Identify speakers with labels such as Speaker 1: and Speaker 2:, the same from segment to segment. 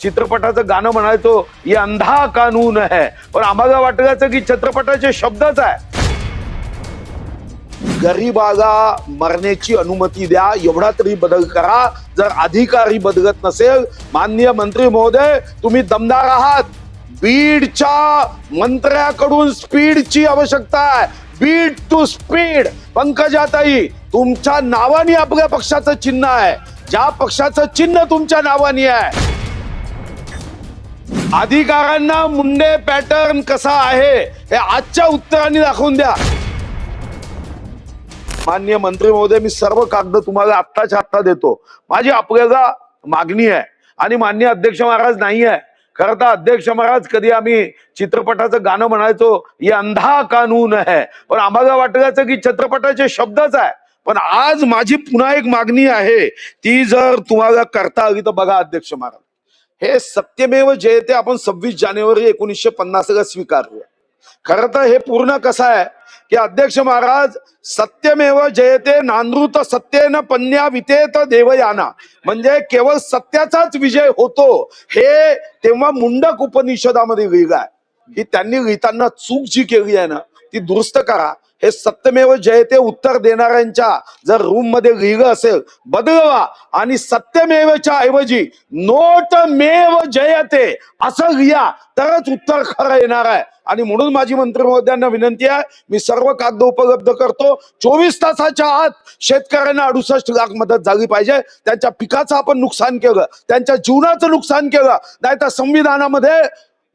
Speaker 1: चित्रपटाचं गाणं म्हणायचो ये अंधा कानून है, पण आम्हाला वाटायचं की चित्रपटाचे शब्दच आहे. गरीबाला मरण्याची अनुमती द्या, एवढा तरी बदल करा. जर अधिकारी बदलत नसेल, माननीय मंत्री महोदय तुम्ही दमदार आहात. बीडच्या मंत्र्याकडून स्पीडची आवश्यकता आहे. Beed to speed. पंकजाताई, तुमच्या नावाने आपल्या पक्षाचं चिन्ह आहे. ज्या पक्षाचं चिन्ह तुमच्या नावाने आहे, अधिकाऱ्यांना मुंडे पॅटर्न कसा आहे हे आजच्या उत्तरांनी दाखवून द्या. माननीय मंत्री महोदय, मी सर्व कागद तुम्हाला आत्ताच्या आत्ता देतो. माझी आपल्याला मागणी आहे आणि माननीय अध्यक्ष महाराज नाही आहे. खरं तर अध्यक्ष महाराज, कधी आम्ही चित्रपटाचं गाणं म्हणायचो ये अंधा कानून है, पण आम्हाला वाटायचं की चित्रपटाचे शब्दच आहे. पण आज माझी पुन्हा एक मागणी आहे, ती जर तुम्हाला करता आली तर बघा अध्यक्ष महाराज, हे सत्यमेव जयते आपण 26 जानेवारी 1950 स्वीकारलं. खरं तर हे पूर्ण कसं आहे की अध्यक्ष महाराज, सत्यमेव जयते नानृत सत्येन पन्या वितेत देवयाना, म्हणजे केवळ सत्याचाच विजय होतो हे तेव्हा मुंडक उपनिषदामध्ये लिहिलं आहे. ही त्यांनी लिहिताना चूक जी केली आहे ना, ती दुरुस्त करा. हे सत्यमेव जयते उत्तर देणाऱ्यांच्या जर रूम मध्ये लिहिलं असेल, बदलवा आणि सत्यमेवच्या ऐवजी नोटमेव जयते असं लिहा, तरच उत्तर खरं येणार आहे. आणि म्हणून माझी मंत्री महोदयांना विनंती आहे, मी सर्व कागद उपलब्ध करतो. 24 तासाच्या आत शेतकऱ्यांना 68 लाख मदत झाली पाहिजे. त्यांच्या पिकाचं आपण नुकसान केलं, त्यांच्या जीवनाचं नुकसान केलं, नाही तर संविधानामध्ये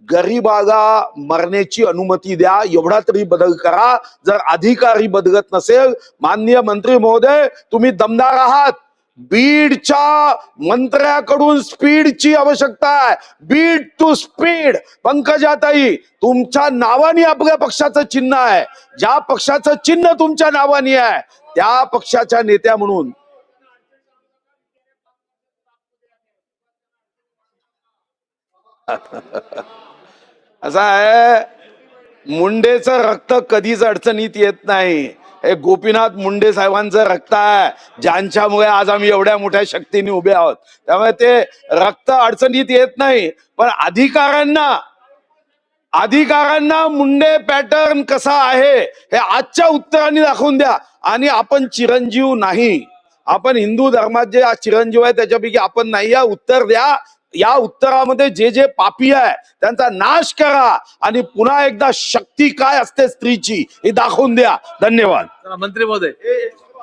Speaker 1: गरीबाला मरण्याची अनुमती द्या, एवढा तरी बदल करा. जर अधिकारी बदलत नसेल, माननीय मंत्री महोदय तुम्ही दमदार आहात. बीडच्या मंत्र्याकडून स्पीडची आवश्यकता आहे. Beed to speed. पंकजाताई, तुमच्या नावाने आपल्या पक्षाचं चिन्ह आहे. ज्या पक्षाचं चिन्ह तुमच्या नावाने आहे, त्या पक्षाच्या नेत्या म्हणून असं आहे, मुंडेचं रक्त कधीच अडचणीत येत नाही. हे गोपीनाथ मुंडे साहेबांचं रक्त आहे, ज्यांच्यामुळे आज आम्ही एवढ्या मोठ्या शक्तीने उभे आहोत. त्यामुळे ते रक्त अडचणीत येत नाही. पण अधिकाऱ्यांना मुंडे पॅटर्न कसा आहे हे आजच्या उत्तरांनी दाखवून द्या. आणि आपण चिरंजीव नाही, आपण हिंदू धर्मात जे चिरंजीव आहे त्याच्यापैकी आपण नाही. या उत्तर द्या. या उत्तरामध्ये जे जे पापी आहे त्यांचा नाश करा आणि पुन्हा एकदा शक्ती काय असते स्त्रीची हे दाखवून द्या. धन्यवाद.
Speaker 2: मंत्री महोदय.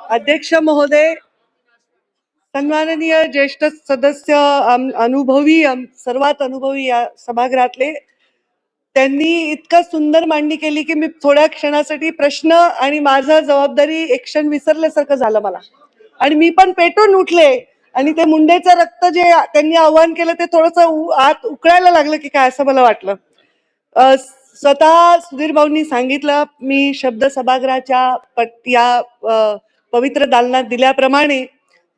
Speaker 3: अध्यक्ष महोदय, सन्माननीय ज्येष्ठ सदस्य, अनुभवी, सर्वात अनुभवी या सभागृहातले, त्यांनी इतकं सुंदर मांडणी केली की मी थोड्या क्षणासाठी प्रश्न आणि माझा जबाबदारी एक क्षण विसरल्यासारखं झालं मला. आणि मी पण पेटून उठले आणि ते मुंडेचं रक्त जे त्यांनी आव्हान केलं ते थोडस आत उकळायला लागलं की काय, असं मला वाटलं. स्वतः सुधीर भाऊंनी सांगितलं, मी शब्द सभागृहाच्या या पवित्र दालनात दिल्याप्रमाणे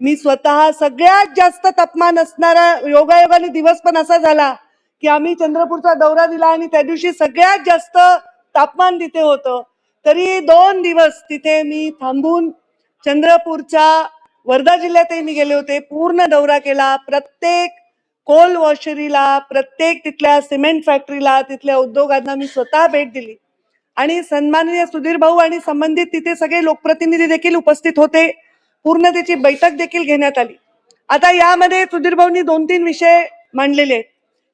Speaker 3: मी स्वतः सगळ्यात जास्त तापमान असणारा, योगायोगाने दिवस पण असा झाला की आम्ही चंद्रपूरचा दौरा दिला आणि त्या दिवशी सगळ्यात जास्त तापमान तिथे होतं. तरी 2 दिवस तिथे मी थांबून चंद्रपूरच्या, वर्धा जिल्ह्यातही मी गेले होते, पूर्ण दौरा केला. प्रत्येक कोल वॉशरीला, प्रत्येक तिथल्या सिमेंट फॅक्टरीला, तिथल्या उद्योगांना मी स्वतः भेट दिली. आणि सन्माननीय सुधीर भाऊ आणि संबंधित तिथे सगळे लोकप्रतिनिधी देखील उपस्थित होते. पूर्ण त्याची बैठक देखील घेण्यात आली. आता यामध्ये सुधीर भाऊंनी 2-3 विषय मांडलेले आहेत.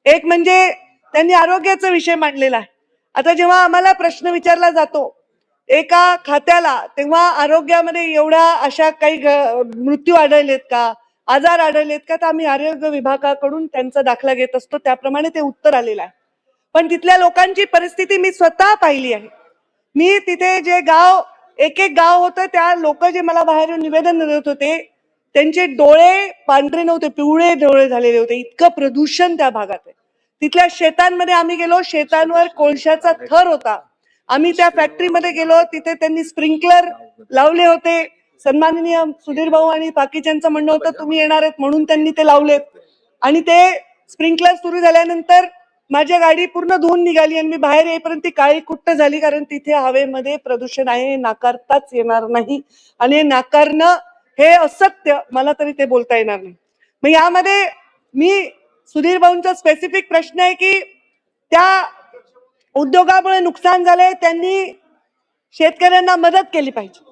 Speaker 3: एक म्हणजे त्यांनी आरोग्याचा विषय मांडलेला आहे. आता जेव्हा आम्हाला प्रश्न विचारला जातो एका खात्याला, तेव्हा आरोग्यामध्ये एवढ्या अशा काही मृत्यू आढळलेत का, आजार आढळलेत का, तर आम्ही आरोग्य विभागाकडून त्यांचा दाखला घेत असतो. त्याप्रमाणे ते उत्तर आलेलं आहे. पण तिथल्या लोकांची परिस्थिती मी स्वतः पाहिली आहे. मी तिथे जे गाव, एक गाव होतं, त्या लोक जे मला बाहेर निवेदन देत होते त्यांचे डोळे पांढरे नव्हते, पिवळे डोळे झालेले होते. इतकं प्रदूषण त्या भागात आहे. तिथल्या शेतांमध्ये आम्ही गेलो, शेतांवर कोळशाचा थर होता. आम्ही त्या फॅक्टरीमध्ये गेलो, तिथे त्यांनी स्प्रिंकलर लावले होते. सन्माननीय सुधीर भाऊ आणि बाकीच्यांचं म्हणणं होतं तुम्ही येणार आहेत म्हणून त्यांनी ते लावलेत. आणि ते स्प्रिंकलर सुरू झाल्यानंतर माझी गाडी पूर्ण धुवून निघाली आणि मी बाहेर येईपर्यंत ती काळी कुट्ट झाली, कारण तिथे हवेमध्ये प्रदूषण आहे, हे नाकारताच येणार नाही. आणि हे नाकारणं हे असत्य, मला तरी ते बोलता येणार नाही. मग यामध्ये मी सुधीर भाऊंचा स्पेसिफिक प्रश्न आहे की त्या उद्योगामुळे नुकसान झालंय, त्यांनी शेतकऱ्यांना मदत केली पाहिजे.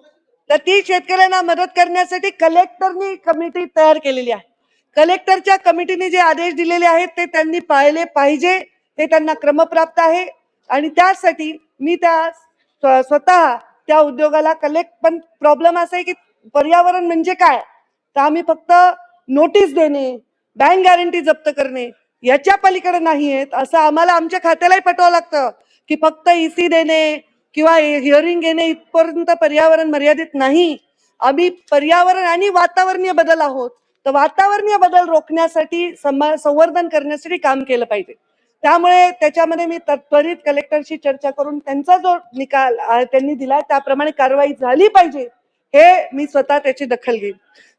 Speaker 3: तर ती शेतकऱ्यांना मदत करण्यासाठी कलेक्टरनी कमिटी तयार केलेली आहे. कलेक्टरच्या कमिटीने जे आदेश दिलेले आहेत ते त्यांनी पाळले पाहिजे, हे त्यांना क्रमप्राप्त आहे. आणि त्यासाठी मी स्वतः त्या उद्योगाला पण प्रॉब्लेम असा आहे की पर्यावरण म्हणजे काय, तर आम्ही फक्त नोटीस देणे, बँक गॅरंटी जप्त करणे याच्या पलीकडे नाही आहेत असं आम्हाला आमच्या खात्यालाही पटवावं लागतं की फक्त ईसी देणे किंवा हिअरिंग घेणे इथपर्यंत पर्यावरण मर्यादित नाही. आम्ही पर्यावरण आणि वातावरणीय बदल आहोत, तर वातावरणीय बदल रोखण्यासाठी संवर्धन करण्यासाठी काम केलं पाहिजे. त्यामुळे त्याच्यामध्ये मी त्वरित कलेक्टरशी चर्चा करून त्यांचा जो निकाल त्यांनी दिला त्याप्रमाणे कारवाई झाली पाहिजे, हे मी स्वतः त्याची दखल घेईन.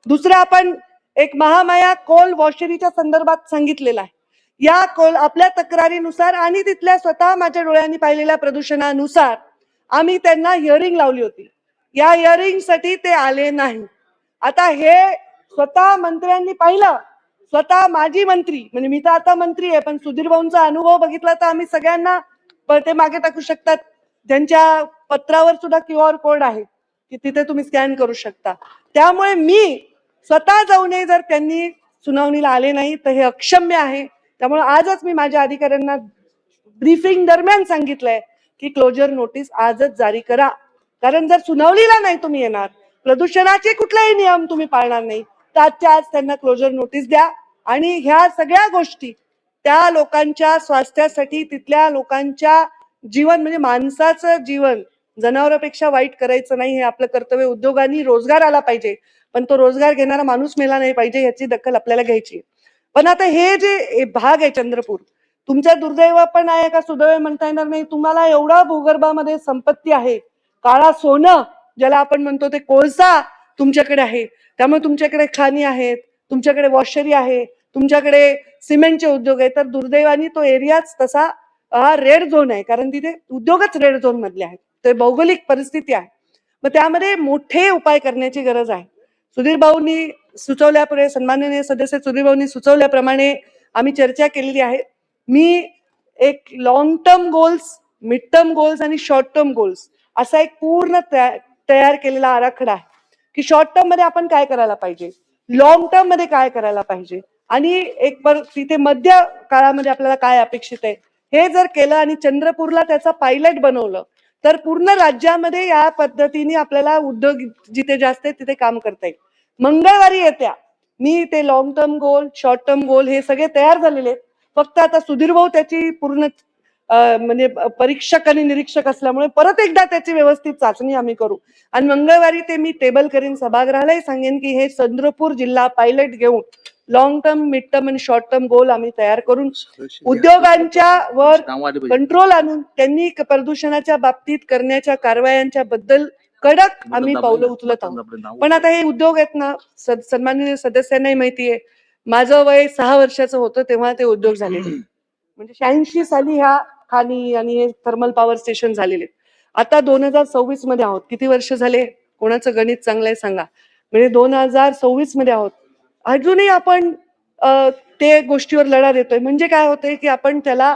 Speaker 3: दुसरं, आपण एक महामाया कोल वॉशरीच्या संदर्भात सांगितलेलं आहे. या कोल आपल्या तक्रारीनुसार आणि तिथल्या स्वतः माझ्या डोळ्यांनी पाहिलेल्या प्रदूषणानुसार आम्ही त्यांना हिअरिंग लावली होती. या हिअरिंग साठी ते आले नाही. आता हे स्वतः मंत्र्यांनी पाहिलं, स्वतः माजी मंत्री, म्हणजे मी तर आता मंत्री आहे, पण सुधीर भाऊंचा अनुभव बघितला तर आम्ही सगळ्यांना ते मागे टाकू शकतात, ज्यांच्या पत्रावर सुद्धा QR कोड आहे की तिथे तुम्ही स्कॅन करू शकता. त्यामुळे मी स्वतः जाऊनही जर त्यांनी सुनावणीला आले नाही तर हे अक्षम्य आहे. त्यामुळे आजच मी माझ्या अधिकाऱ्यांना ब्रीफिंग दरम्यान सांगितलंय की क्लोजर नोटीस आजच जारी करा. कारण जर सुनावणीला नाही तुम्ही येणार, प्रदूषणाचे कुठलेही नियम तुम्ही पाळणार नाही, तर आजच्या आज त्यांना क्लोजर नोटीस द्या. आणि ह्या सगळ्या गोष्टी त्या लोकांच्या स्वास्थ्यासाठी, तिथल्या लोकांच्या जीवन म्हणजे माणसाचं जीवन जनावरांपेक्षा वाईट करायचं नाही, हे आपलं कर्तव्य. उद्योगांनी रोजगार आला पाहिजे, पण तो रोजगार घेणारा माणूस मेला नाही पाहिजे, याची दखल आपल्याला घ्यायची. पण आता हे जे भाग आहे चंद्रपूर, तुमच्या दुर्दैव पण आहे का सुदैव म्हणता येणार नाही. तुम्हाला एवढा भूगर्भामध्ये संपत्ती आहे, काळा सोनं ज्याला आपण म्हणतो ते कोळसा तुमच्याकडे आहे. त्यामुळे तुमच्याकडे खाणी आहेत, तुमच्याकडे वॉशरी आहे, तुमच्याकडे सिमेंटचे उद्योग आहेत. तर दुर्दैवानी तो एरियाच तसा हा रेड झोन आहे, कारण तिथे उद्योगच रेड झोन मधले आहेत. ते भौगोलिक परिस्थिती आहे. मग त्यामध्ये मोठे उपाय करण्याची गरज आहे. सुधीर भाऊंनी सुचवल्यापुढे, सन्माननीय सदस्य सुधीर भाऊंनी सुचवल्याप्रमाणे आम्ही चर्चा केलेली आहे. मी एक long term goals, mid term goals आणि शॉर्ट टर्म गोल्स असा एक पूर्ण तयार केलेला आराखडा आहे की शॉर्ट टर्म मध्ये आपण काय करायला पाहिजे, लॉंग टर्म मध्ये काय करायला पाहिजे, आणि एक तिथे मध्य काळामध्ये आपल्याला काय अपेक्षित आहे, हे जर केलं आणि चंद्रपूरला त्याचा पायलट बनवलं तर पूर्ण राज्यामध्ये या पद्धतीने आपल्याला उद्योग जिथे जास्त आहेत तिथे काम करता येईल. मंगळवारी येत्या मी ते long term goal, short term goal हे सगळे तयार झालेले आहेत. फक्त आता सुधीर भाऊ त्याची पूर्ण म्हणजे परीक्षक आणि निरीक्षक असल्यामुळे परत एकदा त्याची व्यवस्थित चाचणी आम्ही करू. आणि मंगळवारी ते मी टेबल करीन, सभागृहालाही सांगेन की हे चंद्रपूर जिल्हा पायलट घेऊन लॉंग टर्म, मिड टर्म आणि शॉर्ट टर्म गोल आम्ही तयार करून उद्योगांच्या वर कंट्रोल आणून त्यांनी प्रदूषणाच्या बाबतीत करण्याच्या कारवायांच्या बद्दल कडक आम्ही पावलं उचलत आहोत. पण आता हे उद्योग आहेत ना, सन्माननीय सदस्यांनाही माहिती आहे, माझं वय 6 वर्षाचं होतं तेव्हा ते उद्योग झाले. म्हणजे 86 साली ह्या खाणी आणि हे थर्मल पॉवर स्टेशन झालेले. आता 2026 मध्ये आहोत. किती वर्ष झाले? कोणाचं गणित चांगलं आहे सांगा. म्हणजे 2026 मध्ये आहोत. अजूनही आपण ते गोष्टीवर लढा देतोय. म्हणजे काय होतंय की आपण त्याला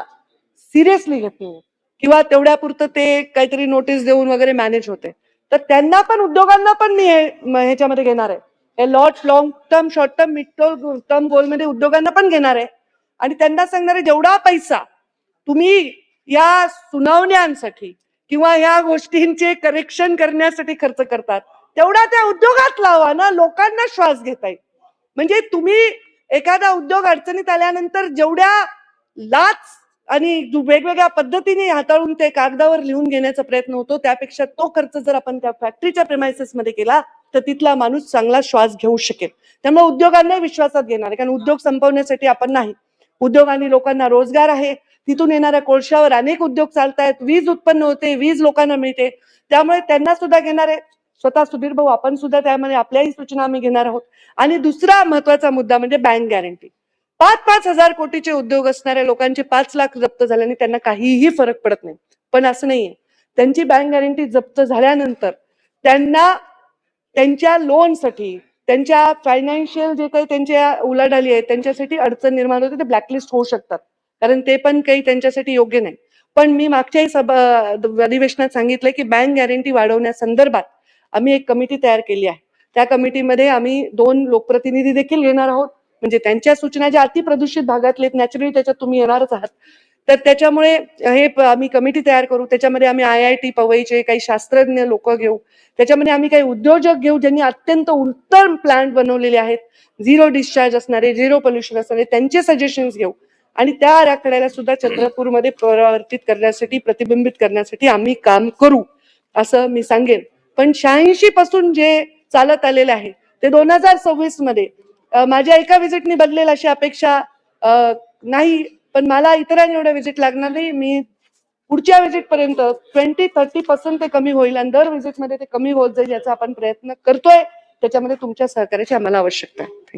Speaker 3: सिरियसली घेत नाही किंवा तेवढ्यापुरतं ते काहीतरी नोटीस देऊन वगैरे मॅनेज होते. तर त्यांना पण, उद्योगांना पण मी ह्याच्यामध्ये घेणार आहे. हे long term, short term, mid term goal मध्ये उद्योगांना पण घेणार आहे. आणि त्यांना सांगणार आहे, जेवढा पैसा तुम्ही या सुनावण्यांसाठी किंवा या गोष्टींचे करेक्शन करण्यासाठी खर्च करतात तेवढा त्या उद्योगात लावा ना, लोकांना श्वास घेता येईल. म्हणजे तुम्ही एखादा उद्योग अडचणीत आल्यानंतर जेवढ्या लाच आणि वेगवेगळ्या पद्धतीने हाताळून ते कागदावर लिहून घेण्याचा प्रयत्न होतो, त्यापेक्षा तो खर्च जर आपण त्या फॅक्टरीच्या प्रेमायसेस मध्ये केला तर तिथला माणूस चांगला श्वास घेऊ शकेल. त्यामुळे उद्योगांना विश्वासात घेणार आहे, कारण उद्योग संपवण्यासाठी आपण नाही. उद्योग आणि लोकांना रोजगार आहे, तिथून येणाऱ्या कोळशावर अनेक उद्योग चालतायत, वीज उत्पन्न होते, वीज लोकांना मिळते, त्यामुळे त्यांना सुद्धा घेणार आहे. स्वतः सुधीर भाऊ आपण सुद्धा त्यामध्ये आपल्याही सूचना आम्ही घेणार आहोत. आणि दुसरा महत्वाचा मुद्दा म्हणजे बँक गॅरंटी. 5-5 हजार कोटीचे उद्योग असणाऱ्या लोकांचे 5 लाख जप्त झाल्याने त्यांना काहीही फरक पडत नाही. पण असं नाहीये, त्यांची बँक गॅरंटी जप्त झाल्यानंतर त्यांना त्यांच्या लोनसाठी, त्यांच्या फायनान्शियल जे काही त्यांच्या उलाढाली आहेत त्यांच्यासाठी अडचण निर्माण होते, ते ब्लॅकलिस्ट होऊ शकतात, कारण ते पण काही त्यांच्यासाठी योग्य नाही. पण मी मागच्याही अधिवेशनात सांगितलं की बँक गॅरंटी वाढवण्यासंदर्भात आम्ही एक कमिटी तयार केली आहे. त्या कमिटीमध्ये आम्ही 2 लोकप्रतिनिधी देखील घेणार आहोत, म्हणजे त्यांच्या सूचना ज्या अतिप्रदूषित भागातले नॅचरली त्याच्यात तुम्ही येणारच आहात, तर त्याच्यामुळे आम्ही कमिटी तयार करू. त्याच्यामध्ये आम्ही IIT पवईचे काही शास्त्रज्ञ लोक घेऊ, त्याच्यामध्ये आम्ही काही उद्योजक घेऊ ज्यांनी अत्यंत उत्तम प्लांट बनवलेले आहेत, झिरो डिस्चार्ज असणारे, झिरो पोल्युशन असणारे, त्यांचे सजेशन्स घेऊ आणि त्या आराखड्याला सुद्धा चंद्रपूरमध्ये परावर्तित करण्यासाठी, प्रतिबिंबित करण्यासाठी आम्ही काम करू असं मी सांगेन. पण 86 पासून जे चालत आलेलं आहे ते 2026 मध्ये माझ्या एका व्हिजिटनी बदलेल अशी अपेक्षा नाही, पण मला इतरांनी एवढं व्हिजिट लागणार नाही. मी पुढच्या व्हिजिट पर्यंत 20-30% ते कमी होईल आणि दर व्हिजिटमध्ये ते कमी होत जाईल याचा आपण प्रयत्न करतोय. त्याच्यामध्ये तुमच्या सहकार्याची आम्हाला आवश्यकता आहे.